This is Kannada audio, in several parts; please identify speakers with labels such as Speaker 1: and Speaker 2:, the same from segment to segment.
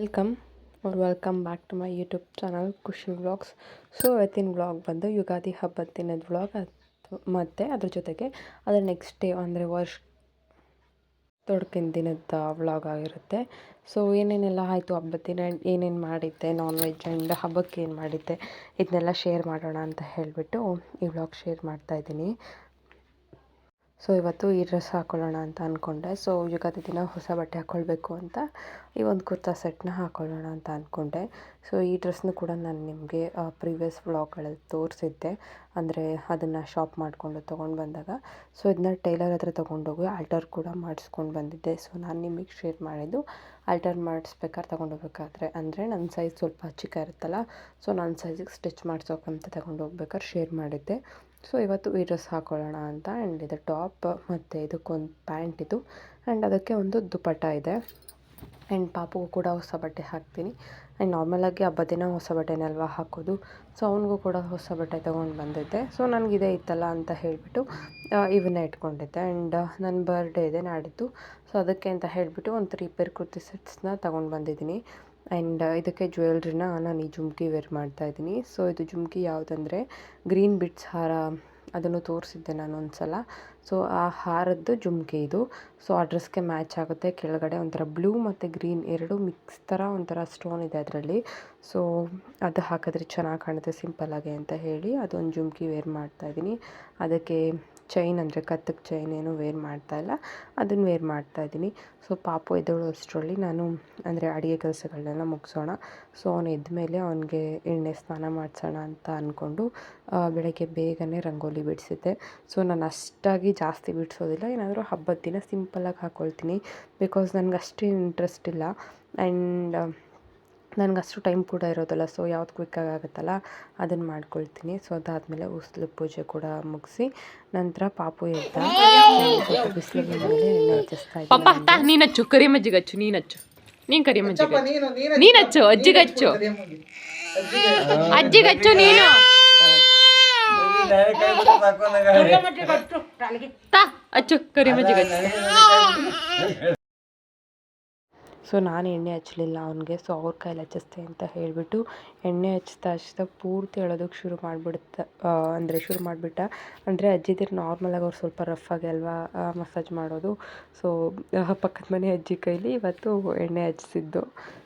Speaker 1: Welcome welcome back to my YouTube channel Khushi vlogs. So ಇವತ್ತಿನ ವ್ಲಾಗ್ ಬಂದು ಯುಗಾದಿ ಹಬ್ಬದ ದಿನದ ವ್ಲಾಗ್ ಮತ್ತು ಅದ್ರ ಜೊತೆಗೆ ಅದರ ನೆಕ್ಸ್ಟ್ ಡೇ ಅಂದರೆ ತೊಡ್ಕಿನ ದಿನದ ವ್ಲಾಗ್ ಆಗಿರುತ್ತೆ. ಸೊ ಏನೇನೆಲ್ಲ ಆಯಿತು ಹಬ್ಬದ ದಿನ, ಏನೇನು ಮಾಡಿದ್ದೆ, ನಾನ್ ವೆಜ್ ಆ್ಯಂಡ್ ಹಬ್ಬಕ್ಕೆ ಏನು ಮಾಡಿದ್ದೆ, ಇದನ್ನೆಲ್ಲ ಶೇರ್ ಮಾಡೋಣ ಅಂತ ಹೇಳಿಬಿಟ್ಟು ಈ ವ್ಲಾಗ್ ಶೇರ್ ಮಾಡ್ತಾಯಿದ್ದೀನಿ. ಸೊ ಇವತ್ತು ಈ ಡ್ರೆಸ್ ಹಾಕ್ಕೊಳ್ಳೋಣ ಅಂತ ಅಂದ್ಕೊಂಡೆ. ಸೊ ಯುಗಾದಿ ದಿನ ಹೊಸ ಬಟ್ಟೆ ಹಾಕ್ಕೊಳ್ಬೇಕು ಅಂತ ಈ ಒಂದು ಕುರ್ತಾ ಸೆಟ್ನ ಹಾಕ್ಕೊಳ್ಳೋಣ ಅಂತ ಅಂದ್ಕೊಂಡೆ. ಸೊ ಈ ಡ್ರೆಸ್ನು ಕೂಡ ನಾನು ನಿಮಗೆ ಪ್ರೀವಿಯಸ್ ವ್ಲಾಗ್ಗಳಲ್ಲಿ ತೋರಿಸಿದ್ದೆ, ಅಂದರೆ ಅದನ್ನು ಶಾಪ್ ಮಾಡಿಕೊಂಡು ತೊಗೊಂಡು ಬಂದಾಗ. ಸೊ ಇದನ್ನ ಟೈಲರ್ ಹತ್ರ ತೊಗೊಂಡೋಗಿ ಆಲ್ಟರ್ ಕೂಡ ಮಾಡಿಸ್ಕೊಂಡು ಬಂದಿದ್ದೆ. ಸೊ ನಾನು ನಿಮಗೆ ಶೇರ್ ಮಾಡಿದ್ದು ಆಲ್ಟರ್ ಮಾಡಿಸ್ಬೇಕಾದ್ರೆ ತೊಗೊಂಡೋಗ್ಬೇಕಾದ್ರೆ, ಅಂದರೆ ನನ್ನ ಸೈಜ್ ಸ್ವಲ್ಪ ಚಿಕ್ಕ ಇರುತ್ತಲ್ಲ, ಸೊ ನನ್ನ ಸೈಜಿಗೆ ಸ್ಟಿಚ್ ಮಾಡ್ಸೋಕ್ಕಂತ ತೊಗೊಂಡು ಹೋಗ್ಬೇಕಾದ್ರೆ ಶೇರ್ ಮಾಡಿದ್ದೆ. ಸೊ ಇವತ್ತು ಈ ಡ್ರೆಸ್ ಹಾಕ್ಕೊಳ್ಳೋಣ ಅಂತ. ಆ್ಯಂಡ್ ಇದು ಟಾಪ್ ಮತ್ತು ಇದಕ್ಕೊಂದು ಪ್ಯಾಂಟ್ ಇದು, ಆ್ಯಂಡ್ ಅದಕ್ಕೆ ಒಂದು ದುಪಟ್ಟ ಇದೆ. ಆ್ಯಂಡ್ ಪಾಪುಗೂ ಕೂಡ ಹೊಸ ಬಟ್ಟೆ ಹಾಕ್ತೀನಿ. ಆ್ಯಂಡ್ ನಾರ್ಮಲಾಗಿ ಹಬ್ಬದ ದಿನ ಹೊಸ ಬಟ್ಟೆನಲ್ವಾ ಹಾಕೋದು, ಸೊ ಅವನಿಗೂ ಕೂಡ ಹೊಸ ಬಟ್ಟೆ ತೊಗೊಂಡು ಬಂದಿದ್ದೆ. ಸೊ ನನಗಿದೇ ಇತ್ತಲ್ಲ ಅಂತ ಹೇಳಿಬಿಟ್ಟು ಇವನ್ನೇ ಇಟ್ಕೊಂಡಿದ್ದೆ. ಆ್ಯಂಡ್ ನನ್ನ ಬರ್ಡೇ ಇದೆ ನಾಡಿದ್ದು, ಸೊ ಅದಕ್ಕೆ ಅಂತ ಹೇಳಿಬಿಟ್ಟು ಒಂದು 3 ಪೇರ್ ಕುರ್ತಿ ಸೆಟ್ಸ್ನ ತೊಗೊಂಡು ಬಂದಿದ್ದೀನಿ. ಆ್ಯಂಡ್ ಇದಕ್ಕೆ ಜ್ಯುವೆಲ್ರಿನ ನಾನು ಈ ಜುಮ್ಕಿ ವೇರ್ ಮಾಡ್ತಾಯಿದ್ದೀನಿ. ಸೊ ಇದು ಜುಮ್ಕಿ ಯಾವುದಂದರೆ ಗ್ರೀನ್ ಬಿಟ್ಸ್ ಹಾರ, ಅದನ್ನು ತೋರಿಸಿದ್ದೆ ನಾನು ಒಂದು ಸಲ. ಸೊ ಆ ಹಾರದ್ದು ಜುಮ್ಕಿ ಇದು. ಸೊ ಆ ಡ್ರೆಸ್ಗೆ ಮ್ಯಾಚ್ ಆಗುತ್ತೆ. ಕೆಳಗಡೆ ಒಂಥರ ಬ್ಲೂ ಮತ್ತು ಗ್ರೀನ್ ಎರಡು ಮಿಕ್ಸ್ ಥರ ಒಂಥರ ಸ್ಟೋನ್ ಇದೆ ಅದರಲ್ಲಿ. ಸೊ ಅದು ಹಾಕಿದ್ರೆ ಚೆನ್ನಾಗಿ ಕಾಣುತ್ತೆ ಸಿಂಪಲ್ಲಾಗಿ ಅಂತ ಹೇಳಿ ಅದೊಂದು ಜುಮ್ಕಿ ವೇರ್ ಮಾಡ್ತಾಯಿದ್ದೀನಿ. ಅದಕ್ಕೆ ಚೈನ್, ಅಂದರೆ ಕತ್ತಕ್ಕೆ ಚೈನ್ ಏನು ವೇರ್ ಮಾಡ್ತಾಯಿಲ್ಲ, ಅದನ್ನು ವೇರ್ ಮಾಡ್ತಾಯಿದ್ದೀನಿ. ಸೊ ಪಾಪು ಎದ್ದೇಳೋ ಅಷ್ಟರಲ್ಲಿ ನಾನು ಅಂದರೆ ಅಡುಗೆ ಕೆಲಸಗಳನ್ನೆಲ್ಲ ಮುಗಿಸೋಣ. ಸೊ ಅವನು ಎದ್ದ ಮೇಲೆ ಅವನಿಗೆ ಎಣ್ಣೆ ಸ್ನಾನ ಮಾಡಿಸೋಣ ಅಂತ ಅಂದ್ಕೊಂಡು ಬೆಳಗ್ಗೆ ಬೇಗನೆ ರಂಗೋಲಿ ಬಿಡಿಸಿದ್ದೆ. ಸೊ ನಾನು ಅಷ್ಟಾಗಿ ಜಾಸ್ತಿ ಬಿಡಿಸೋದಿಲ್ಲ, ಏನಾದರೂ ಹಬ್ಬದ ದಿನ ಸಿಂಪಲ್ಲಾಗಿ ಹಾಕ್ಕೊಳ್ತೀನಿ. ಬಿಕಾಸ್ ನನಗೆ ಅಷ್ಟು ಇಂಟ್ರೆಸ್ಟ್ ಇಲ್ಲ, ಆ್ಯಂಡ್ ನನಗಷ್ಟು ಟೈಮ್ ಕೂಡ ಇರೋದಿಲ್ಲ. ಸೊ ಯಾವ್ದು ಕ್ವಿಕ್ಕಾಗಿ ಆಗುತ್ತಲ್ಲ ಅದನ್ನು ಮಾಡ್ಕೊಳ್ತೀನಿ. ಸೊ ಅದಾದಮೇಲೆ ಉಸ್ಲು ಪೂಜೆ ಕೂಡ ಮುಗಿಸಿ ನಂತರ ಪಾಪು ಎದ್ದ ಬಿಸಿಲು ಮೇಲೆ ಎಣ್ಣೆ ಹಚ್ಚಿಸ್ತಾ ಇದ್ದೀನಿ.
Speaker 2: ನೀನಚ್ಚು ಕರಿಮಜ್ಜಿಗಚ್ಚು, ನೀನಚ್ಚು, ನೀನು ಕರಿಮಜ್ಜಿಗೆ ನೀನಚ್ಚು, ಅಜ್ಜಿಗಚ್ಚು, ಅಜ್ಜಿಗಚ್ಚು, ನೀನು ಅಚ್ಚು ಕರಿಮಜ್ಜಿಗಚ್ಚು.
Speaker 1: ಸೊ ನಾನು ಎಣ್ಣೆ ಹಚ್ಚಲಿಲ್ಲ ಅವನಿಗೆ. ಸೊ ಅವ್ರ ಕೈಲಿ ಹಚ್ಚಿಸ್ತೆ ಅಂತ ಹೇಳಿಬಿಟ್ಟು ಎಣ್ಣೆ ಹಚ್ತಾ ಪೂರ್ತಿ ಹೇಳೋದಕ್ಕೆ ಶುರು ಮಾಡಿಬಿಟ್ಟ. ಅಂದರೆ ಅಜ್ಜಿದಿರು ನಾರ್ಮಲಾಗಿ ಅವ್ರು ಸ್ವಲ್ಪ ರಫಾಗಿ ಅಲ್ವಾ ಮಸಾಜ್ ಮಾಡೋದು. ಸೊ ಪಕ್ಕದ ಮನೆ ಅಜ್ಜಿ ಕೈಲಿ ಇವತ್ತು ಎಣ್ಣೆ ಹಚ್ಚಿಸಿದ್ದು.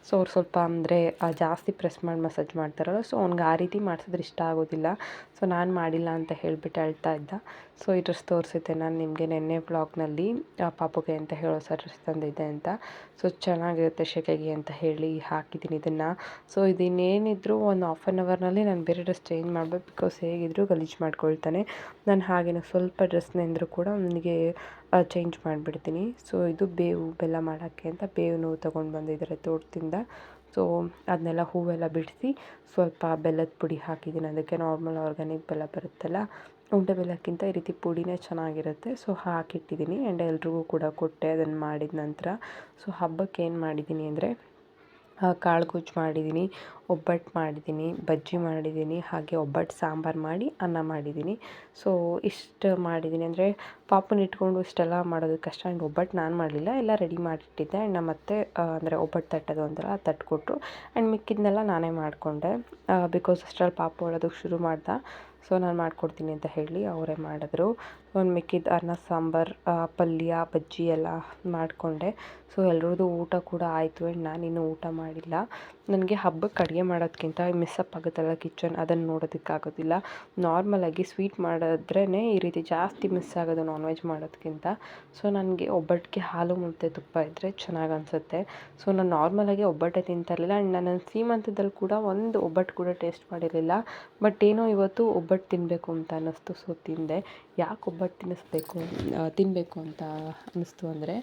Speaker 1: ಸೊ ಅವ್ರು ಸ್ವಲ್ಪ ಅಂದರೆ ಜಾಸ್ತಿ ಪ್ರೆಸ್ ಮಾಡಿ ಮಸಾಜ್ ಮಾಡ್ತಾರಲ್ಲ, ಸೊ ಅವ್ನಿಗೆ ಆ ರೀತಿ ಮಾಡಿಸಿದ್ರೆ ಇಷ್ಟ ಆಗೋದಿಲ್ಲ. ಸೊ ನಾನು ಮಾಡಿಲ್ಲ ಅಂತ ಹೇಳಿಬಿಟ್ಟು ಹೇಳ್ತಾ ಇದ್ದ. ಸೊ ಈ ಡ್ರೆಸ್ ತೋರಿಸಿದ್ದೆ ನಾನು ನಿಮಗೆ ನೆನ್ನೆ ವ್ಲಾಗ್ನಲ್ಲಿ, ಪಾಪುಗೆ ಅಂತ ಹೇಳೋ ಡ್ರೆಸ್ ತಂದಿದ್ದೆ ಅಂತ. ಸೊ ಚೆನ್ನಾಗಿರುತ್ತೆ ಶೆಕೆಗೆ ಅಂತ ಹೇಳಿ ಹಾಕಿದ್ದೀನಿ ಇದನ್ನು. ಸೊ ಇದನ್ನೇನಿದ್ರು ಒಂದು ಹಾಫ್ ಆನ್ ಅವರ್ನಲ್ಲಿ ನಾನು ಬೇರೆ ಡ್ರೆಸ್ ಚೇಂಜ್ ಮಾಡಬೇಕು, ಬಿಕಾಸ್ ಹೇಗಿದ್ರು ಗಲೀಜು ಮಾಡ್ಕೊಳ್ತಾನೆ. ನಾನು ಹಾಗೇನೆ ಸ್ವಲ್ಪ ಡ್ರೆಸ್ನೆಂದರೂ ಕೂಡ ಅವನಿಗೆ ಚೇಂಜ್ ಮಾಡಿಬಿಡ್ತೀನಿ. ಸೊ ಇದು ಬೇವು ಬೆಲ್ಲ ಮಾಡೋಕ್ಕೆ ಅಂತ ಬೇವು ತೊಗೊಂಡು ಬಂದಿದ್ದಾರೆ ತೋಟದಿಂದ. ಸೊ ಅದನ್ನೆಲ್ಲ ಹೂವೆಲ್ಲ ಬಿಡಿಸಿ ಸ್ವಲ್ಪ ಬೆಲ್ಲದ ಪುಡಿ ಹಾಕಿದ್ದೀನಿ. ಅದಕ್ಕೆ ನಾರ್ಮಲ್ ಆರ್ಗ್ಯಾನಿಕ್ ಬೆಲ್ಲ ಬರುತ್ತಲ್ಲ, ಉಂಡೆ ಬೆಲ್ಲಕ್ಕಿಂತ ಈ ರೀತಿ ಪುಡಿನೇ ಚೆನ್ನಾಗಿರುತ್ತೆ. ಸೊ ಹಾಕಿಟ್ಟಿದ್ದೀನಿ. ಆ್ಯಂಡ್ ಎಲ್ರಿಗೂ ಕೂಡ ಕೊಟ್ಟೆ ಅದನ್ನು ಮಾಡಿದ ನಂತರ. ಸೊ ಹಬ್ಬಕ್ಕೆ ಏನು ಮಾಡಿದ್ದೀನಿ ಅಂದರೆ ಕಾಳು ಗೊಜ್ಜು ಮಾಡಿದ್ದೀನಿ, ಒಬ್ಬಟ್ಟು ಮಾಡಿದ್ದೀನಿ, ಬಜ್ಜಿ ಮಾಡಿದ್ದೀನಿ, ಹಾಗೆ ಒಬ್ಬಟ್ಟು ಸಾಂಬಾರು ಮಾಡಿ ಅನ್ನ ಮಾಡಿದ್ದೀನಿ. ಸೊ ಇಷ್ಟು ಮಾಡಿದ್ದೀನಿ. ಅಂದರೆ ಪಾಪನ ಇಟ್ಕೊಂಡು ಇಷ್ಟೆಲ್ಲ ಮಾಡೋದು ಕಷ್ಟ. ಆ್ಯಂಡ್ ಒಬ್ಬಟ್ಟು ನಾನು ಮಾಡಲಿಲ್ಲ, ಎಲ್ಲ ರೆಡಿ ಮಾಡಿಟ್ಟಿದ್ದೆ. ಆ್ಯಂಡ್ ನಮ್ಮ ಅತ್ತೆ ಅಂದರೆ ಒಬ್ಬಟ್ಟು ತಟ್ಟೋದು ಅಂತಾರ ಅದು ತಟ್ಟು ಕೊಟ್ಟರು. ಆ್ಯಂಡ್ ಮಿಕ್ಕಿದ್ದನ್ನೆಲ್ಲ ನಾನೇ ಮಾಡಿಕೊಂಡೆ. ಬಿಕಾಸ್ ಅಷ್ಟರಲ್ಲಿ ಪಾಪು ಅಳೋದಕ್ಕೆ ಶುರು ಮಾಡ್ದೆ. ಸೊ ನಾನು ಮಾಡಿಕೊಡ್ತೀನಿ ಅಂತ ಹೇಳಿ ಅವರೇ ಮಾಡಿದ್ರು. ಒಂದು ಮಿಕ್ಕಿದ ಅನ್ನ ಸಾಂಬಾರು ಪಲ್ಯ ಬಜ್ಜಿ ಎಲ್ಲ ಮಾಡಿಕೊಂಡೆ. ಸೊ ಎಲ್ರದ್ದು ಊಟ ಕೂಡ ಆಯಿತು. ಆ್ಯಂಡ್ ನಾನಿನ್ನೂ ಊಟ ಮಾಡಿಲ್ಲ. ನನಗೆ ಹಬ್ಬಕ್ಕೆ ಅಡುಗೆ ಮಾಡೋದಕ್ಕಿಂತ ಮಿಸ್ಸಪ್ ಆಗುತ್ತಲ್ಲ ಕಿಚನ್, ಅದನ್ನು ನೋಡೋದಕ್ಕಾಗೋದಿಲ್ಲ. ನಾರ್ಮಲಾಗಿ ಸ್ವೀಟ್ ಮಾಡಿದ್ರೇ ಈ ರೀತಿ ಜಾಸ್ತಿ ಮಿಸ್ ಆಗೋದು ನಾನ್ ವೆಜ್ ಮಾಡೋದಕ್ಕಿಂತ. ಸೊ ನನಗೆ ಒಬ್ಬಟ್ಟಿಗೆ ಹಾಲು ಮತ್ತು ತುಪ್ಪ ಇದ್ದರೆ ಚೆನ್ನಾಗಿ ಅನಿಸುತ್ತೆ. ಸೊ ನಾನು ನಾರ್ಮಲಾಗಿ ಒಬ್ಬಟ್ಟೆ ತಿಂತಾಯಿರಲಿಲ್ಲ. ಆ್ಯಂಡ್ ನಾನು ಸೀಮಂತದಲ್ಲಿ ಕೂಡ ಒಂದು ಒಬ್ಬಟ್ಟು ಕೂಡ ಟೇಸ್ಟ್ ಮಾಡಿರಲಿಲ್ಲ. ಬಟ್ ಏನೋ ಇವತ್ತು ಒಬ್ಬಟ್ಟು ತಿನ್ನಬೇಕು ಅಂತ ಅನ್ನಿಸ್ತು. ಸೊ ತಿಂದೆ. ಯಾಕೆ ಒಬ್ಬಟ್ಟು ತಿನ್ನಬೇಕು ಅಂತ ಅನ್ನಿಸ್ತು ಅಂದರೆ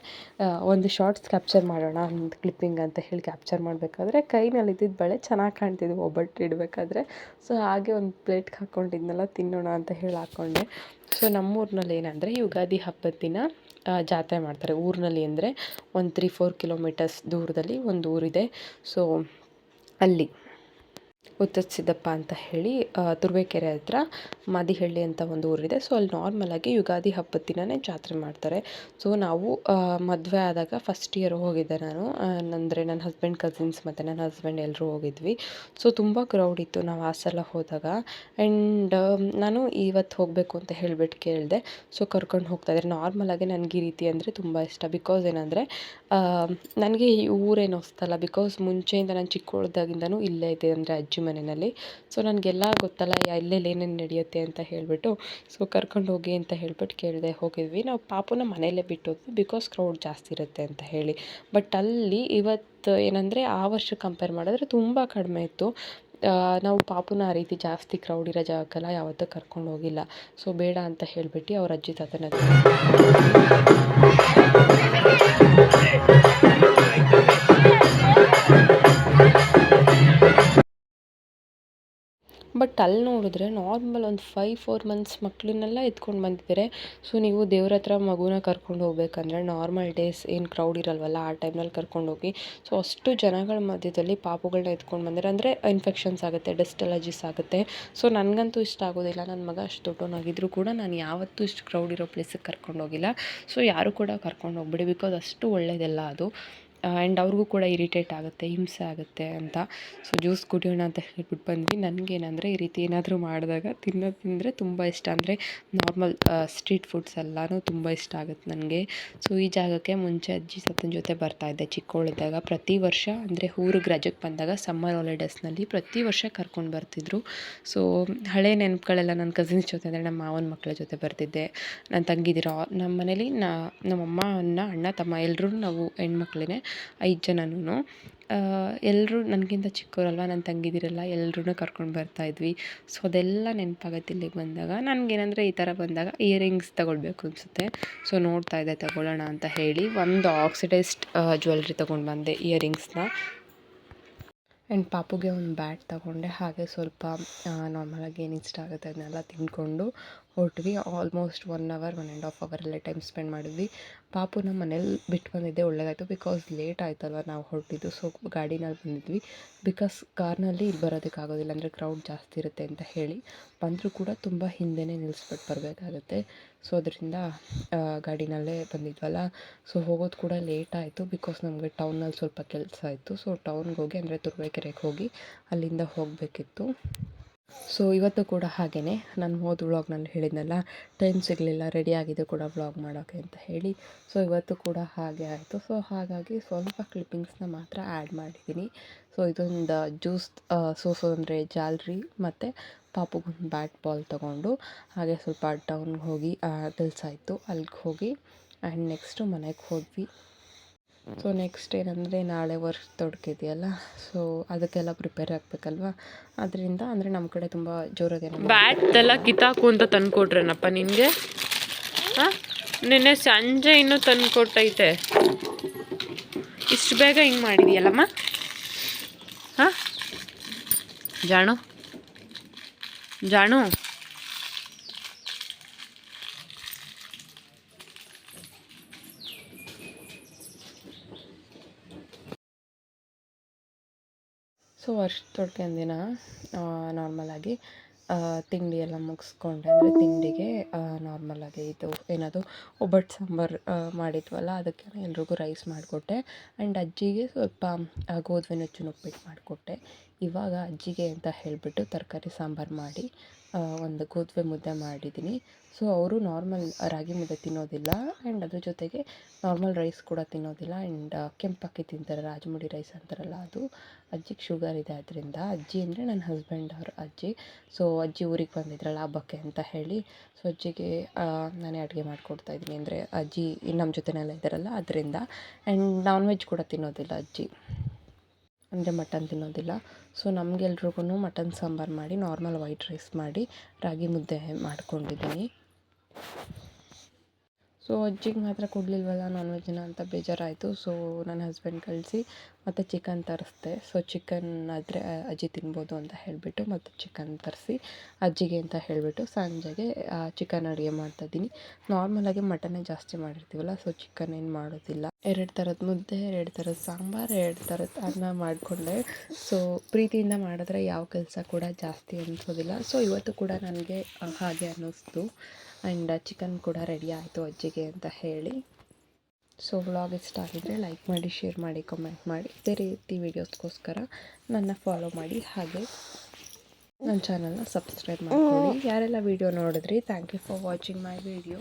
Speaker 1: ಒಂದು ಶಾರ್ಟ್ಸ್ ಕ್ಯಾಪ್ಚರ್ ಮಾಡೋಣ, ಒಂದು ಕ್ಲಿಪ್ಪಿಂಗ್ ಅಂತ ಹೇಳಿ ಕ್ಯಾಪ್ಚರ್ ಮಾಡಬೇಕಾದ್ರೆ ಕೈನಲ್ಲಿ ಇದ್ದಿದ್ದು ಬಳೆ ಚೆನ್ನಾಗಿ ಕಾಣ್ತಿದ್ವು ಒಬ್ಬಟ್ಟು ಇಡಬೇಕಾದ್ರೆ. ಸೊ ಹಾಗೆ ಒಂದು ಪ್ಲೇಟ್ಗೆ ಹಾಕ್ಕೊಂಡಿದ್ನೆಲ್ಲ ತಿನ್ನೋಣ ಅಂತ ಹೇಳಿ ಹಾಕ್ಕೊಂಡೆ. ಸೊ ನಮ್ಮೂರಿನಲ್ಲಿ ಏನಂದರೆ ಯುಗಾದಿ ಹಬ್ಬದ ದಿನ ಜಾತ್ರೆ ಮಾಡ್ತಾರೆ. ಊರಿನಲ್ಲಿ ಅಂದರೆ ಒಂದು 3-4 ಕಿಲೋಮೀಟರ್ಸ್ ದೂರದಲ್ಲಿ ಒಂದು ಊರಿದೆ. ಸೊ ಅಲ್ಲಿ ಉತ್ತರಿಸಿದಪ್ಪ ಅಂತ ಹೇಳಿ ತುರುವೇಕೆರೆ ಹತ್ರ ಮಾದಿಹಳ್ಳಿ ಅಂತ ಒಂದು ಊರಿದೆ. ಸೊ ಅಲ್ಲಿ ನಾರ್ಮಲಾಗಿ ಯುಗಾದಿ ಹಬ್ಬದ ದಿನವೇ ಜಾತ್ರೆ ಮಾಡ್ತಾರೆ. ಸೊ ನಾವು ಮದುವೆ ಆದಾಗ ಫಸ್ಟ್ ಇಯರ್ ಹೋಗಿದ್ದೆ ನಾನು, ಅಂದರೆ ನನ್ನ ಹಸ್ಬೆಂಡ್ ಕಸಿನ್ಸ್ ಮತ್ತು ನನ್ನ ಹಸ್ಬೆಂಡ್ ಎಲ್ಲರೂ ಹೋಗಿದ್ವಿ. ಸೊ ತುಂಬ ಕ್ರೌಡ್ ಇತ್ತು ನಾವು ಆ ಸಲ ಹೋದಾಗ. ಆ್ಯಂಡ್ ನಾನು ಇವತ್ತು ಹೋಗಬೇಕು ಅಂತ ಹೇಳಿಬಿಟ್ಟು ಕೇಳಿದೆ. ಸೊ ಕರ್ಕೊಂಡು ಹೋಗ್ತಾಯಿದ್ದಾರೆ. ನಾರ್ಮಲಾಗಿ ನನಗೆ ಈ ರೀತಿ ಅಂದರೆ ತುಂಬ ಇಷ್ಟ. ಬಿಕಾಸ್ ಏನಂದರೆ ನನಗೆ ಈ ಊರೇನು ಹೊಸ್ತಲ್ಲ. ಬಿಕಾಸ್ ಮುಂಚೆಯಿಂದ ನಾನು ಚಿಕ್ಕವಳಿದ್ದಾಗಿಂದನೂ ಇಲ್ಲೇ ಇದೆ, ಅಂದರೆ ಅಜ್ಜಿ ಮನೆಯಲ್ಲಿ. ಸೊ ನನಗೆಲ್ಲ ಗೊತ್ತಲ್ಲ ಎಲ್ಲೆಲ್ಲಿ ಏನೇನು ನಡೆಯುತ್ತೆ ಅಂತ ಹೇಳಿಬಿಟ್ಟು. ಸೊ ಕರ್ಕೊಂಡು ಹೋಗಿ ಅಂತ ಹೇಳ್ಬಿಟ್ಟು ಕೇಳಿದೆ. ಹೋಗಿದ್ವಿ. ನಾವು ಪಾಪುನ ಮನೆಯಲ್ಲೇ ಬಿಟ್ಟೋದ್ವಿ ಬಿಕಾಸ್ ಕ್ರೌಡ್ ಜಾಸ್ತಿ ಇರುತ್ತೆ ಅಂತ ಹೇಳಿ. ಬಟ್ ಅಲ್ಲಿ ಇವತ್ತು ಏನಂದರೆ ಆ ವರ್ಷ ಕಂಪೇರ್ ಮಾಡಿದ್ರೆ ತುಂಬ ಕಡಿಮೆ ಇತ್ತು. ನಾವು ಪಾಪುನ ಆ ರೀತಿ ಜಾಸ್ತಿ ಕ್ರೌಡ್ ಇರೋ ಜಾಗಕ್ಕೆಲ್ಲ ಯಾವತ್ತೂ ಕರ್ಕೊಂಡು ಹೋಗಿಲ್ಲ. ಸೊ ಬೇಡ ಅಂತ ಹೇಳಿಬಿಟ್ಟು ಅವ್ರ ಅಜ್ಜಿ ತಾತನ ಬಟ್ ಅಲ್ಲಿ ನೋಡಿದ್ರೆ ನಾರ್ಮಲ್ ಒಂದು 5-4 ಮಂತ್ಸ್ ಮಕ್ಕಳನ್ನೆಲ್ಲ ಎತ್ಕೊಂಡು ಬಂದಿದ್ದಾರೆ. ಸೊ ನೀವು ದೇವ್ರ ಹತ್ರ ಮಗುನ ಕರ್ಕೊಂಡು ಹೋಗ್ಬೇಕಂದ್ರೆ ನಾರ್ಮಲ್ ಡೇಸ್ ಏನು ಕ್ರೌಡ್ ಇರಲ್ವಲ್ಲ ಆ ಟೈಮ್ನಲ್ಲಿ ಕರ್ಕೊಂಡೋಗಿ. ಸೊ ಅಷ್ಟು ಜನಗಳ ಮಧ್ಯದಲ್ಲಿ ಪಾಪುಗಳನ್ನ ಎತ್ಕೊಂಡು ಬಂದರೆ ಅಂದರೆ ಇನ್ಫೆಕ್ಷನ್ಸ್ ಆಗುತ್ತೆ, ಡಸ್ಟ್ ಅಲರ್ಜಿಸ್ ಆಗುತ್ತೆ. ಸೊ ನನಗಂತೂ ಇಷ್ಟ ಆಗೋದಿಲ್ಲ. ನನ್ನ ಮಗ ಅಷ್ಟು ದೊಡ್ಡವನಾಗಿದ್ದರೂ ಕೂಡ ನಾನು ಯಾವತ್ತೂ ಇಷ್ಟು ಕ್ರೌಡ್ ಇರೋ ಪ್ಲೇಸಿಗೆ ಕರ್ಕೊಂಡು ಹೋಗಿಲ್ಲ. ಸೊ ಯಾರು ಕೂಡ ಕರ್ಕೊಂಡು ಹೋಗ್ಬಿಡಿ, ಬಿಕಾಸ್ ಅಷ್ಟು ಒಳ್ಳೆಯದಲ್ಲ ಅದು. ಆ್ಯಂಡ್ ಅವ್ರಿಗೂ ಕೂಡ ಇರಿಟೇಟ್ ಆಗುತ್ತೆ, ಹಿಂಸೆ ಆಗುತ್ತೆ ಅಂತ. ಸೊ ಜ್ಯೂಸ್ ಕುಡಿಯೋಣ ಅಂತ ಹೇಳ್ಬಿಟ್ಟು ಬಂದ್ವಿ. ನನಗೇನಂದರೆ ಈ ರೀತಿ ಏನಾದರೂ ಮಾಡಿದಾಗ ತಿನ್ನೋದು ತಿಂದರೆ ತುಂಬ ಇಷ್ಟ. ಅಂದರೆ ನಾರ್ಮಲ್ ಸ್ಟ್ರೀಟ್ ಫುಡ್ಸ್ ಎಲ್ಲನೂ ತುಂಬ ಇಷ್ಟ ಆಗುತ್ತೆ ನನಗೆ. ಸೊ ಈ ಜಾಗಕ್ಕೆ ಮುಂಚೆ ಅಜ್ಜಿ ತಾತನ ಜೊತೆ ಬರ್ತಾಯಿದ್ದೆ ಚಿಕ್ಕವಳಿದ್ದಾಗ. ಪ್ರತಿ ವರ್ಷ ಅಂದರೆ ಊರಿಗೆ ರಜಕ್ಕೆ ಬಂದಾಗ ಸಮ್ಮರ್ ಹಾಲಿಡೇಸ್ನಲ್ಲಿ ಪ್ರತಿ ವರ್ಷ ಕರ್ಕೊಂಡು ಬರ್ತಿದ್ರು. ಸೊ ಹಳೆ ನೆನಪುಗಳೆಲ್ಲ ನನ್ನ ಕಸಿನ್ಸ್ ಜೊತೆ ಅಂದರೆ ನಮ್ಮ ಮಾವನ ಮಕ್ಕಳ ಜೊತೆ ಬರ್ತಿದ್ದೆ. ನನ್ನ ತಂಗಿದಿರೋ ನಮ್ಮ ಮನೇಲಿ ನಮ್ಮಮ್ಮ ಅಣ್ಣ ತಮ್ಮ ಎಲ್ಲರೂ ನಾವು ಹೆಣ್ಮಕ್ಳೇ 5 ಜನನೂ. ಎಲ್ಲರೂ ನನಗಿಂತ ಚಿಕ್ಕವರಲ್ವ, ನನ್ನ ತಂಗಿದಿರಲ್ಲ, ಎಲ್ಲರೂ ಕರ್ಕೊಂಡು ಬರ್ತಾಯಿದ್ವಿ. ಸೊ ಅದೆಲ್ಲ ನೆನಪಾಗತ್ತೆ ಇಲ್ಲಿಗೆ ಬಂದಾಗ. ನನಗೇನಂದರೆ ಈ ಥರ ಬಂದಾಗ ಇಯರಿಂಗ್ಸ್ ತೊಗೊಳ್ಬೇಕು ಅನಿಸುತ್ತೆ. ಸೊ ನೋಡ್ತಾಯಿದ್ದೆ ತೊಗೊಳ್ಳೋಣ ಅಂತ ಹೇಳಿ ಒಂದು ಆಕ್ಸಿಡೈಸ್ಡ್ ಜ್ಯುವೆಲ್ರಿ ತೊಗೊಂಡು ಬಂದೆ, ಇಯರಿಂಗ್ಸ್ನ. ಆ್ಯಂಡ್ ಪಾಪುಗೆ ಒಂದು ಬ್ಯಾಟ್ ತೊಗೊಂಡೆ. ಹಾಗೆ ಸ್ವಲ್ಪ ನಾರ್ಮಲಾಗಿ ಏನು ಇಷ್ಟ ಆಗುತ್ತೆ ಅದನ್ನೆಲ್ಲ ತಿಂದ್ಕೊಂಡು ಹೊರಟ್ವಿ. ಆಲ್ಮೋಸ್ಟ್ 1 ಅವರ್ 1.5 ಅವರಲ್ಲೇ ಟೈಮ್ ಸ್ಪೆಂಡ್ ಮಾಡಿದ್ವಿ. ಪಾಪುನ ಮನೇಲಿ ಬಿಟ್ಟು ಬಂದಿದ್ದೆ ಒಳ್ಳೆಯದಾಯಿತು. ಬಿಕಾಸ್ ಲೇಟ್ ಆಯ್ತಲ್ವ ನಾವು ಹೊರಟಿದ್ದು. ಸೊ ಗಾಡಿನಲ್ಲಿ ಬಂದಿದ್ವಿ. ಬಿಕಾಸ್ ಕಾರ್ನಲ್ಲಿ ಇಲ್ಲಿ ಬರೋದಕ್ಕಾಗೋದಿಲ್ಲ, ಅಂದರೆ ಕ್ರೌಡ್ ಜಾಸ್ತಿ ಇರುತ್ತೆ ಅಂತ ಹೇಳಿ. ಬಂದರೂ ಕೂಡ ತುಂಬ ಹಿಂದೆಯೇ ನಿಲ್ಲಿಸ್ಬಿಟ್ಟು ಬರಬೇಕಾಗತ್ತೆ. ಸೊ ಅದರಿಂದ ಗಾಡಿನಲ್ಲೇ ಬಂದಿದ್ವಲ್ಲ. ಸೊ ಹೋಗೋದು ಕೂಡ ಲೇಟ್ ಆಯಿತು. ಬಿಕಾಸ್ ನಮಗೆ ಟೌನಲ್ಲಿ ಸ್ವಲ್ಪ ಕೆಲಸ ಇತ್ತು. ಸೊ ಟೌನ್ಗೆ ಹೋಗಿ ಅಂದರೆ ತುರುವೇಕೆರೆಗೆ ಹೋಗಿ ಅಲ್ಲಿಂದ ಹೋಗಬೇಕಿತ್ತು. ಸೊ ಇವತ್ತು ಕೂಡ ಹಾಗೆಯೇ ನಾನು ಹೋದ ವ್ಲಾಗ್ನಲ್ಲಿ ಹೇಳಿದ್ನಲ್ಲ, ಟೈಮ್ ಸಿಗಲಿಲ್ಲ ರೆಡಿಯಾಗಿದ್ದು ಕೂಡ ವ್ಲಾಗ್ ಮಾಡೋಕ್ಕೆ ಅಂತ ಹೇಳಿ. ಸೊ ಇವತ್ತು ಕೂಡ ಹಾಗೆ ಆಯಿತು. ಸೊ ಹಾಗಾಗಿ ಸ್ವಲ್ಪ ಕ್ಲಿಪ್ಪಿಂಗ್ಸ್ನ ಮಾತ್ರ ಆ್ಯಡ್ ಮಾಡಿದ್ದೀನಿ. ಸೊ ಇದೊಂದು ಜ್ಯೂಸ್ ಅಂದರೆ ಜಾಲ್ರಿ ಮತ್ತು ಪಾಪುಗೊಂದು ಬ್ಯಾಟ್ ಬಾಲ್ ತೊಗೊಂಡು ಹಾಗೆ ಸ್ವಲ್ಪ ಟೌನ್ಗೆ ಹೋಗಿ ಕೆಲಸ ಇತ್ತು, ಅಲ್ಲಿಗೆ ಹೋಗಿ ಆ್ಯಂಡ್ ನೆಕ್ಸ್ಟು ಮನೆಗೆ ಹೋದ್ವಿ. ಸೊ ನೆಕ್ಸ್ಟ್ ಏನಂದರೆ ನಾಳೆ ವರ್ಷ ತೊಡಕಿದೆಯಲ್ಲ, ಸೊ ಅದಕ್ಕೆಲ್ಲ ಪ್ರಿಪೇರ್ ಆಗಬೇಕಲ್ವ. ಅದರಿಂದ ಅಂದರೆ ನಮ್ಮ ಕಡೆ ತುಂಬ ಜೋರಾಗೇನೋ
Speaker 2: ಬ್ಯಾಟ್ ಎಲ್ಲ ಕಿತ್ತಾಕು ಅಂತ ತಂದುಕೊಟ್ರೇನಪ್ಪ ನಿನಗೆ? ಹಾಂ, ನಿನ್ನೆ ಸಂಜೆ ಇನ್ನೂ ತಂದುಕೊಟ್ಟೈತೆ. ಇಷ್ಟು ಬೇಗ ಹಿಂಗೆ ಮಾಡಿದೆಯಲ್ಲಮ್ಮ? ಹಾಂ ಜಾಣು ಜಾಣು
Speaker 1: ಸೊ ವರ್ಷದೊಳಗೆ ದಿನ ನಾರ್ಮಲಾಗಿ ತಿಂಡಿ ಎಲ್ಲ ಮುಗಿಸ್ಕೊಂಡೆ. ಅಂದರೆ ತಿಂಡಿಗೆ ನಾರ್ಮಲಾಗಿ ಇದು ಏನದು ಒಬ್ಬಟ್ಟು ಸಾಂಬಾರು ಮಾಡಿದ್ವಲ್ಲ, ಅದಕ್ಕೆ ಎಲ್ರಿಗೂ ರೈಸ್ ಮಾಡಿಕೊಟ್ಟೆ. ಆ್ಯಂಡ್ ಅಜ್ಜಿಗೆ ಸ್ವಲ್ಪ ಗೋಧಿ ನುಚ್ಚಿನ ಉಪ್ಪಿಟ್ಟು ಮಾಡಿಕೊಟ್ಟೆ. ಇವಾಗ ಅಜ್ಜಿಗೆ ಅಂತ ಹೇಳಿಬಿಟ್ಟು ತರಕಾರಿ ಸಾಂಬಾರು ಮಾಡಿ ಒಂದು ಗೋಧಿ ಮುದ್ದೆ ಮಾಡಿದ್ದೀನಿ. ಸೊ ಅವರು ನಾರ್ಮಲ್ ರಾಗಿ ಮುದ್ದೆ ತಿನ್ನೋದಿಲ್ಲ. ಆ್ಯಂಡ್ ಅದ್ರ ಜೊತೆಗೆ ನಾರ್ಮಲ್ ರೈಸ್ ಕೂಡ ತಿನ್ನೋದಿಲ್ಲ. ಆ್ಯಂಡ್ ಕೆಂಪಕ್ಕಿ ತಿಂತಾರೆ, ರಾಜಮುಡಿ ರೈಸ್ ಅಂತಾರಲ್ಲ ಅದು. ಅಜ್ಜಿಗೆ ಶುಗರ್ ಇದೆ, ಅದರಿಂದ. ಅಜ್ಜಿ ಅಂದರೆ ನನ್ನ ಹಸ್ಬೆಂಡ್ ಅವ್ರ ಅಜ್ಜಿ. ಸೊ ಅಜ್ಜಿ ಊರಿಗೆ ಬಂದಿದ್ರಲ್ಲ ಹಬ್ಬಕ್ಕೆ ಅಂತ ಹೇಳಿ, ಸೊ ಅಜ್ಜಿಗೆ ನಾನೇ ಅಡುಗೆ ಮಾಡಿಕೊಡ್ತಾಯಿದ್ದೀನಿ. ಅಂದರೆ ಅಜ್ಜಿ ನಮ್ಮ ಜೊತೆನೆಲ್ಲ ಇದ್ದಾರಲ್ಲ ಅದರಿಂದ. ಆ್ಯಂಡ್ ನಾನ್ ವೆಜ್ ಕೂಡ ತಿನ್ನೋದಿಲ್ಲ ಅಜ್ಜಿ, ಅಂದರೆ ಮಟನ್ ತಿನ್ನೋದಿಲ್ಲ. ಸೊ ನಮಗೆಲ್ರಿಗೂ ಮಟನ್ ಸಾಂಬಾರು ಮಾಡಿ ನಾರ್ಮಲ್ ವೈಟ್ ರೈಸ್ ಮಾಡಿ ರಾಗಿ ಮುದ್ದೆ ಮಾಡ್ಕೊಂಡಿದ್ದೀನಿ. ಸೊ ಅಜ್ಜಿಗೆ ಮಾತ್ರ ಕೊಡಲಿಲ್ವಲ್ಲ ನಾನ್ ವೆಜ್ಜನ್ನ ಅಂತ ಬೇಜಾರಾಯಿತು. ಸೊ ನನ್ನ ಹಸ್ಬೆಂಡ್ ಕಳಿಸಿ ಮತ್ತು ಚಿಕನ್ ತರಿಸ್ದೆ. ಸೊ ಚಿಕನ್ ಆದರೆ ಅಜ್ಜಿ ತಿನ್ಬೋದು ಅಂತ ಹೇಳಿಬಿಟ್ಟು ಮತ್ತು ಚಿಕನ್ ತರಿಸಿ ಅಜ್ಜಿಗೆ ಅಂತ ಹೇಳಿಬಿಟ್ಟು ಸಂಜೆಗೆ ಚಿಕನ್ ಅಡುಗೆ ಮಾಡ್ತಾಯಿದ್ದೀನಿ. ನಾರ್ಮಲಾಗಿ ಮಟನ್ನೇ ಜಾಸ್ತಿ ಮಾಡಿರ್ತೀವಲ್ಲ, ಸೊ ಚಿಕನ್ ಏನು ಮಾಡೋದಿಲ್ಲ. 2 ಥರದ ಮುದ್ದೆ, 2 ಥರದ ಸಾಂಬಾರು, 2 ಥರದ ಅನ್ನ ಮಾಡಿಕೊಂಡೆ. ಸೊ ಪ್ರೀತಿಯಿಂದ ಮಾಡಿದ್ರೆ ಯಾವ ಕೆಲಸ ಕೂಡ ಜಾಸ್ತಿ ಅನಿಸೋದಿಲ್ಲ. ಸೊ ಇವತ್ತು ಕೂಡ ನನಗೆ ಹಾಗೆ ಅನ್ನಿಸ್ತು. ಆ್ಯಂಡ್ ಚಿಕನ್ ಕೂಡ ರೆಡಿ ಆಯಿತು ಅಜ್ಜಿಗೆ ಅಂತ ಹೇಳಿ. ಸೊ ವ್ಲಾಗ್ ಇಷ್ಟ ಆಗಿದ್ದರೆ ಲೈಕ್ ಮಾಡಿ, ಶೇರ್ ಮಾಡಿ, ಕಮೆಂಟ್ ಮಾಡಿ. ಇದೇ ರೀತಿ ವೀಡಿಯೋಸ್ಗೋಸ್ಕರ ನನ್ನ ಫಾಲೋ ಮಾಡಿ. ಹಾಗೆ ನನ್ನ ಚಾನಲ್ನ ಸಬ್ಸ್ಕ್ರೈಬ್ ಮಾಡ್ಕೊಳ್ಳಿ. ಯಾರೆಲ್ಲ ವೀಡಿಯೋ ನೋಡಿದ್ರಿ, thank you for watching my video.